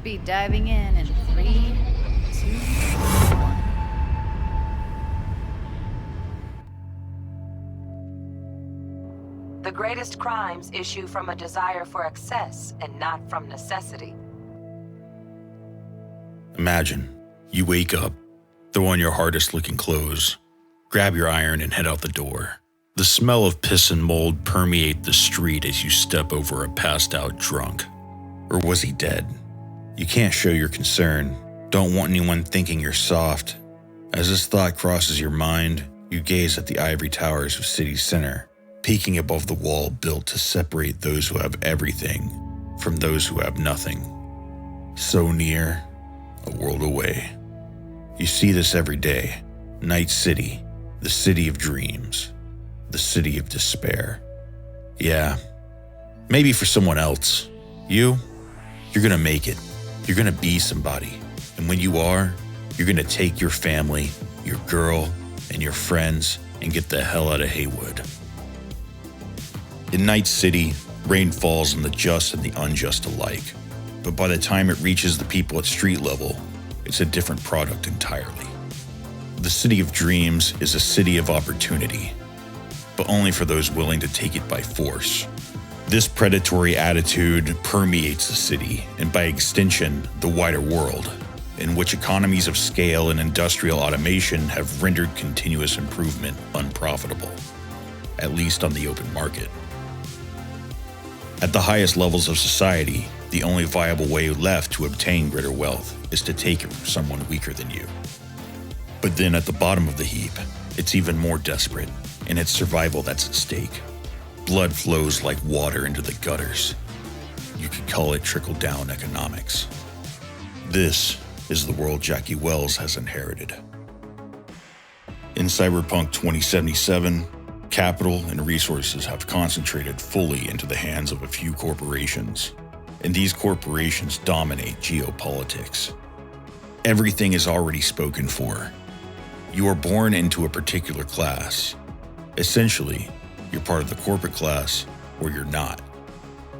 be diving in 3, 2, 1. The greatest crimes issue from a desire for excess and not from necessity. Imagine, you wake up, throw on your hardest-looking clothes, grab your iron and head out the door. The smell of piss and mold permeate the street as you step over a passed-out drunk. Or was he dead? You can't show your concern, don't want anyone thinking you're soft. As this thought crosses your mind, you gaze at the ivory towers of city center, peeking above the wall built to separate those who have everything from those who have nothing. So near, a world away. You see this every day. Night City, the city of dreams, the city of despair. Yeah, maybe for someone else. You're gonna make it. You're gonna be somebody. And when you are, you're gonna take your family, your girl, and your friends and get the hell out of Haywood. In Night City, rain falls on the just and the unjust alike. But by the time it reaches the people at street level, it's a different product entirely. The city of dreams is a city of opportunity, but only for those willing to take it by force. This predatory attitude permeates the city, and by extension, the wider world, in which economies of scale and industrial automation have rendered continuous improvement unprofitable, at least on the open market. At the highest levels of society, the only viable way left to obtain greater wealth is to take it from someone weaker than you. But then at the bottom of the heap, it's even more desperate, and it's survival that's at stake. Blood flows like water into the gutters. You could call it trickle-down economics. This is the world Jackie Wells has inherited. In Cyberpunk 2077, capital and resources have concentrated fully into the hands of a few corporations, and these corporations dominate geopolitics. Everything is already spoken for. You are born into a particular class. Essentially, you're part of the corporate class or you're not.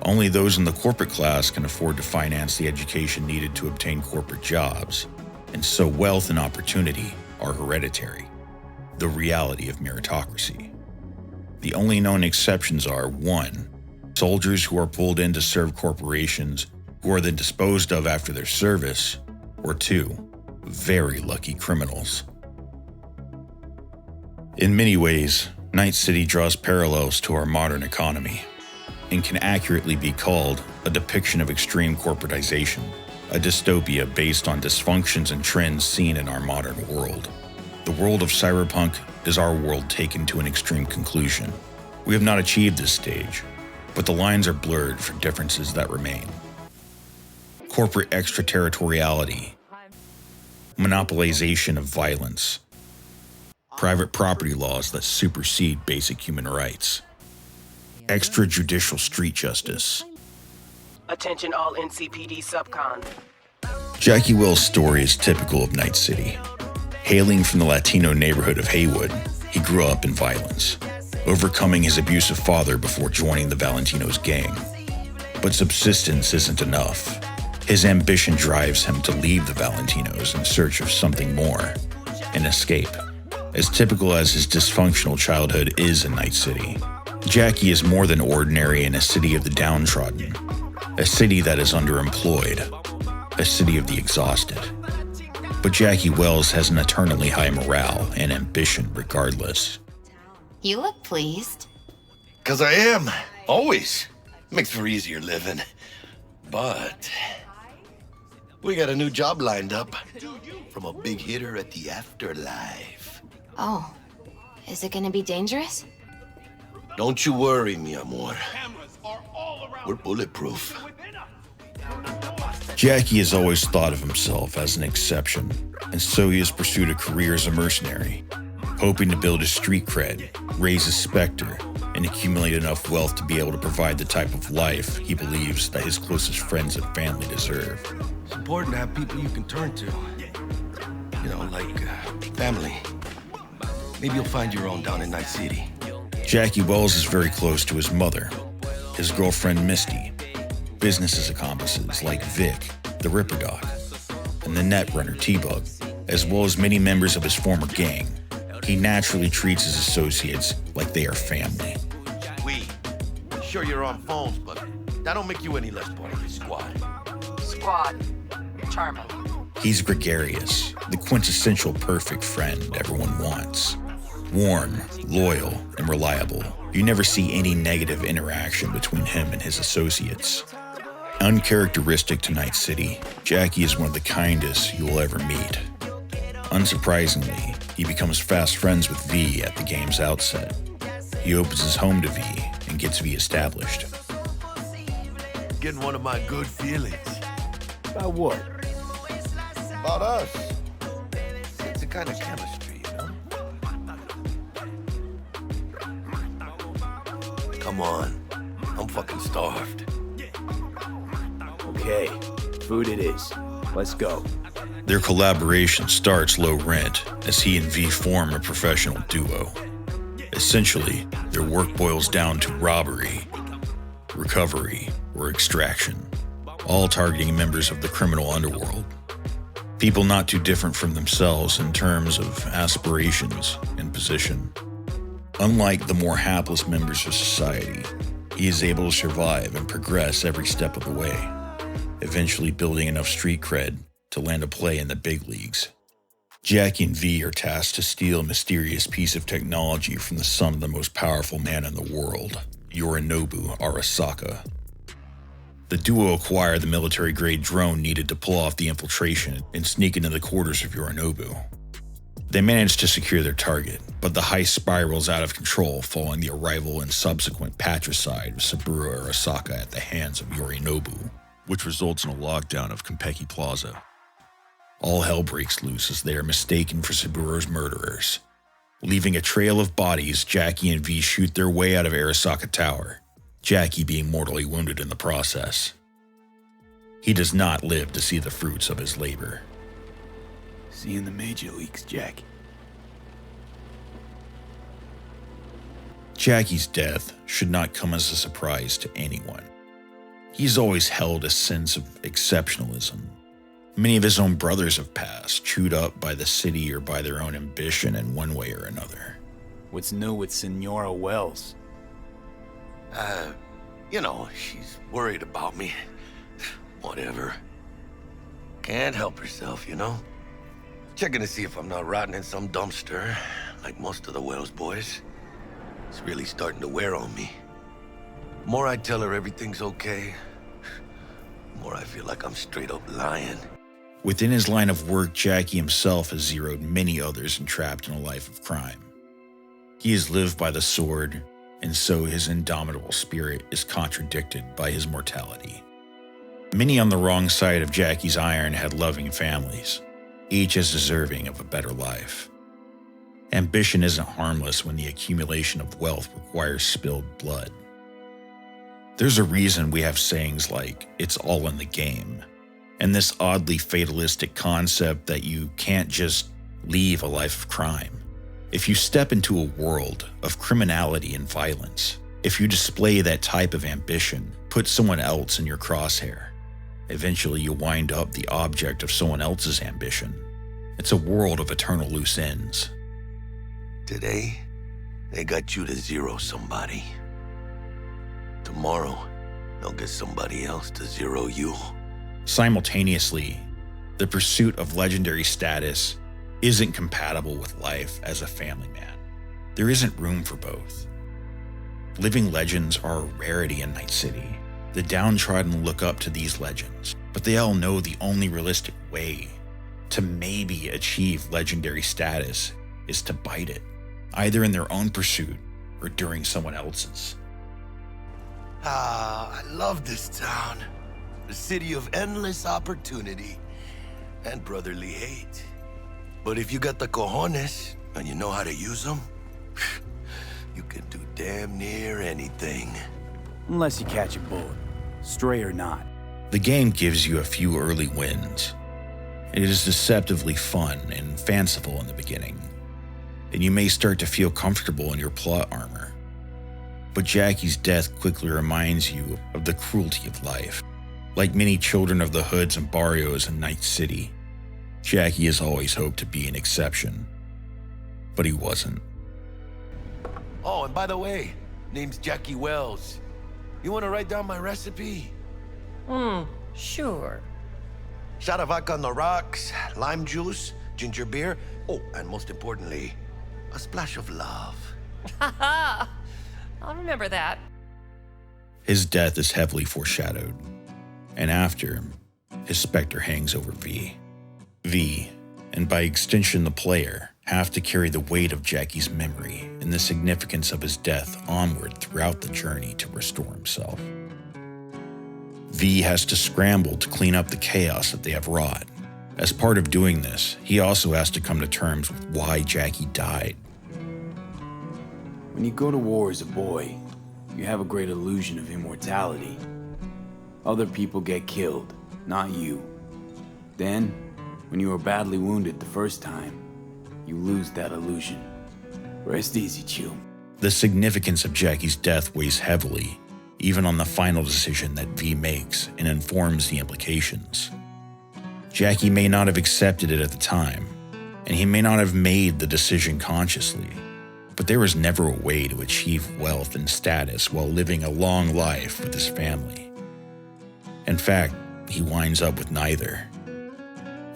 Only those in the corporate class can afford to finance the education needed to obtain corporate jobs, and so wealth and opportunity are hereditary, the reality of meritocracy. The only known exceptions are 1. Soldiers who are pulled in to serve corporations who are then disposed of after their service, or 2. Very lucky criminals. In many ways, Night City draws parallels to our modern economy and can accurately be called a depiction of extreme corporatization, a dystopia based on dysfunctions and trends seen in our modern world. The world of Cyberpunk is our world taken to an extreme conclusion. We have not achieved this stage, but the lines are blurred for differences that remain. Corporate extraterritoriality, monopolization of violence, private property laws that supersede basic human rights, extrajudicial street justice. Attention all NCPD subcon. Jackie Wells' story is typical of Night City. Hailing from the Latino neighborhood of Haywood, he grew up in violence, overcoming his abusive father before joining the Valentino's gang. But subsistence isn't enough. His ambition drives him to leave the Valentinos in search of something more, an escape. As typical as his dysfunctional childhood is in Night City, Jackie is more than ordinary in a city of the downtrodden, a city that is underemployed, a city of the exhausted. But Jackie Wells has an eternally high morale and ambition regardless. You look pleased. 'Cause I am. Always. Makes for easier living. But we got a new job lined up from a big hitter at the afterlife. Oh, is it gonna be dangerous? Don't you worry, mi amor. We're bulletproof. Jackie has always thought of himself as an exception, and so he has pursued a career as a mercenary, hoping to build his street cred, raise his specter, and accumulate enough wealth to be able to provide the type of life he believes that his closest friends and family deserve. It's important to have people you can turn to. You know, like family. Maybe you'll find your own down in Night City. Jackie Wells is very close to his mother, his girlfriend Misty, business accomplices like Vic, the Ripper Doc, and the Netrunner T-Bug, as well as many members of his former gang. He naturally treats his associates like they are family. Sure you're on phones, but that don't make you any less part of your squad. Squad. Charming. He's gregarious, the quintessential perfect friend everyone wants. Warm, loyal, and reliable. You never see any negative interaction between him and his associates. Uncharacteristic to Night City, Jackie is one of the kindest you will ever meet. Unsurprisingly, he becomes fast friends with V at the game's outset. He opens his home to V and gets V established. Getting one of my good feelings. About what? About us. It's a kind of chemistry, you know? Come on. I'm fucking starved. Okay, food it is. Let's go. Their collaboration starts low rent as he and V form a professional duo. Essentially, their work boils down to robbery, recovery, or extraction, all targeting members of the criminal underworld. People not too different from themselves in terms of aspirations and position. Unlike the more hapless members of society, he is able to survive and progress every step of the way, eventually building enough street cred to land a play in the big leagues. Jackie and V are tasked to steal a mysterious piece of technology from the son of the most powerful man in the world, Yorinobu Arasaka. The duo acquire the military-grade drone needed to pull off the infiltration and sneak into the quarters of Yorinobu. They manage to secure their target, but the heist spirals out of control following the arrival and subsequent patricide of Saburo Arasaka at the hands of Yorinobu, which results in a lockdown of Konpeki Plaza. All hell breaks loose as they are mistaken for Saburo's murderers. Leaving a trail of bodies, Jackie and V shoot their way out of Arasaka Tower, Jackie being mortally wounded in the process. He does not live to see the fruits of his labor. See you in the major leagues, Jack. Jackie's death should not come as a surprise to anyone. He's always held a sense of exceptionalism. Many of his own brothers have passed, chewed up by the city or by their own ambition in one way or another. What's new with Senora Wells? You know, she's worried about me. Whatever. Can't help herself, you know? Checking to see if I'm not rotting in some dumpster, like most of the Wells boys. It's really starting to wear on me. The more I tell her everything's okay, the more I feel like I'm straight up lying. Within his line of work, Jackie himself has zeroed many others entrapped in a life of crime. He has lived by the sword, and so his indomitable spirit is contradicted by his mortality. Many on the wrong side of Jackie's iron had loving families, each as deserving of a better life. Ambition isn't harmless when the accumulation of wealth requires spilled blood. There's a reason we have sayings like, "It's all in the game," and this oddly fatalistic concept that you can't just leave a life of crime. If you step into a world of criminality and violence, if you display that type of ambition, put someone else in your crosshair, eventually you wind up the object of someone else's ambition. It's a world of eternal loose ends. Today, they got you to zero somebody. Tomorrow, they'll get somebody else to zero you. Simultaneously, the pursuit of legendary status isn't compatible with life as a family man. There isn't room for both. Living legends are a rarity in Night City. The downtrodden look up to these legends, but they all know the only realistic way to maybe achieve legendary status is to bite it, either in their own pursuit or during someone else's. I love this town. The city of endless opportunity and brotherly hate. But if you got the cojones and you know how to use them, you can do damn near anything. Unless you catch a bullet, stray or not. The game gives you a few early wins. It is deceptively fun and fanciful in the beginning, and you may start to feel comfortable in your plot armor. But Jackie's death quickly reminds you of the cruelty of life. Like many children of the hoods and barrios in Night City, Jackie has always hoped to be an exception. But he wasn't. Oh, and by the way, name's Jackie Wells. You want to write down my recipe? Sure. Shot of vodka on the rocks, lime juice, ginger beer. Oh, and most importantly, a splash of love. Haha! I'll remember that. His death is heavily foreshadowed, and after, his specter hangs over V. V, and by extension the player, have to carry the weight of Jackie's memory and the significance of his death onward throughout the journey to restore himself. V has to scramble to clean up the chaos that they have wrought. As part of doing this, he also has to come to terms with why Jackie died. When you go to war as a boy, you have a great illusion of immortality. Other people get killed, not you. Then, when you are badly wounded the first time, you lose that illusion. Rest easy, Chew. The significance of Jackie's death weighs heavily, even on the final decision that V makes, and informs the implications. Jackie may not have accepted it at the time, and he may not have made the decision consciously, but there was never a way to achieve wealth and status while living a long life with his family. In fact, he winds up with neither.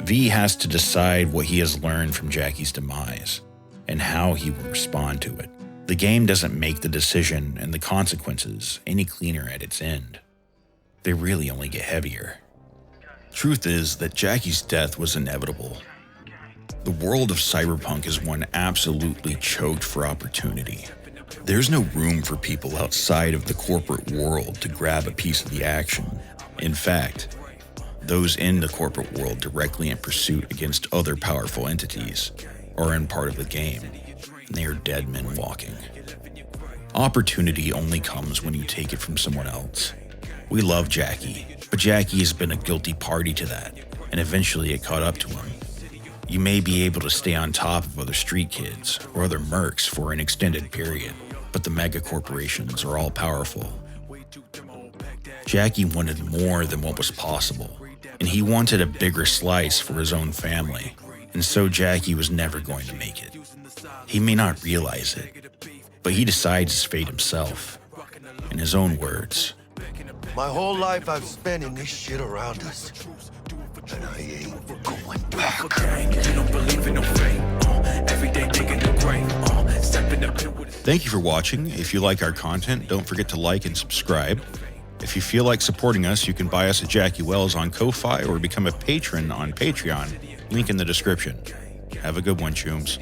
V has to decide what he has learned from Jackie's demise, and how he will respond to it. The game doesn't make the decision and the consequences any cleaner at its end. They really only get heavier. Truth is that Jackie's death was inevitable. The world of Cyberpunk is one absolutely choked for opportunity. There's no room for people outside of the corporate world to grab a piece of the action. In fact, those in the corporate world directly in pursuit against other powerful entities are in part of the game, and they are dead men walking. Opportunity only comes when you take it from someone else. We love Jackie, but Jackie has been a guilty party to that, and eventually it caught up to him. You may be able to stay on top of other street kids or other mercs for an extended period, but the mega corporations are all powerful. Jackie wanted more than what was possible, and he wanted a bigger slice for his own family, and so Jackie was never going to make it. He may not realize it, but he decides his fate himself. In his own words, My whole life I've spent in this shit around us. And I ain't going back. thank you for watching. If you like our content, don't forget to like and subscribe. If you feel like supporting us, you can buy us a Jackie Wells on Ko-Fi or become a patron on Patreon. Link in the description. Have a good one, Chooms.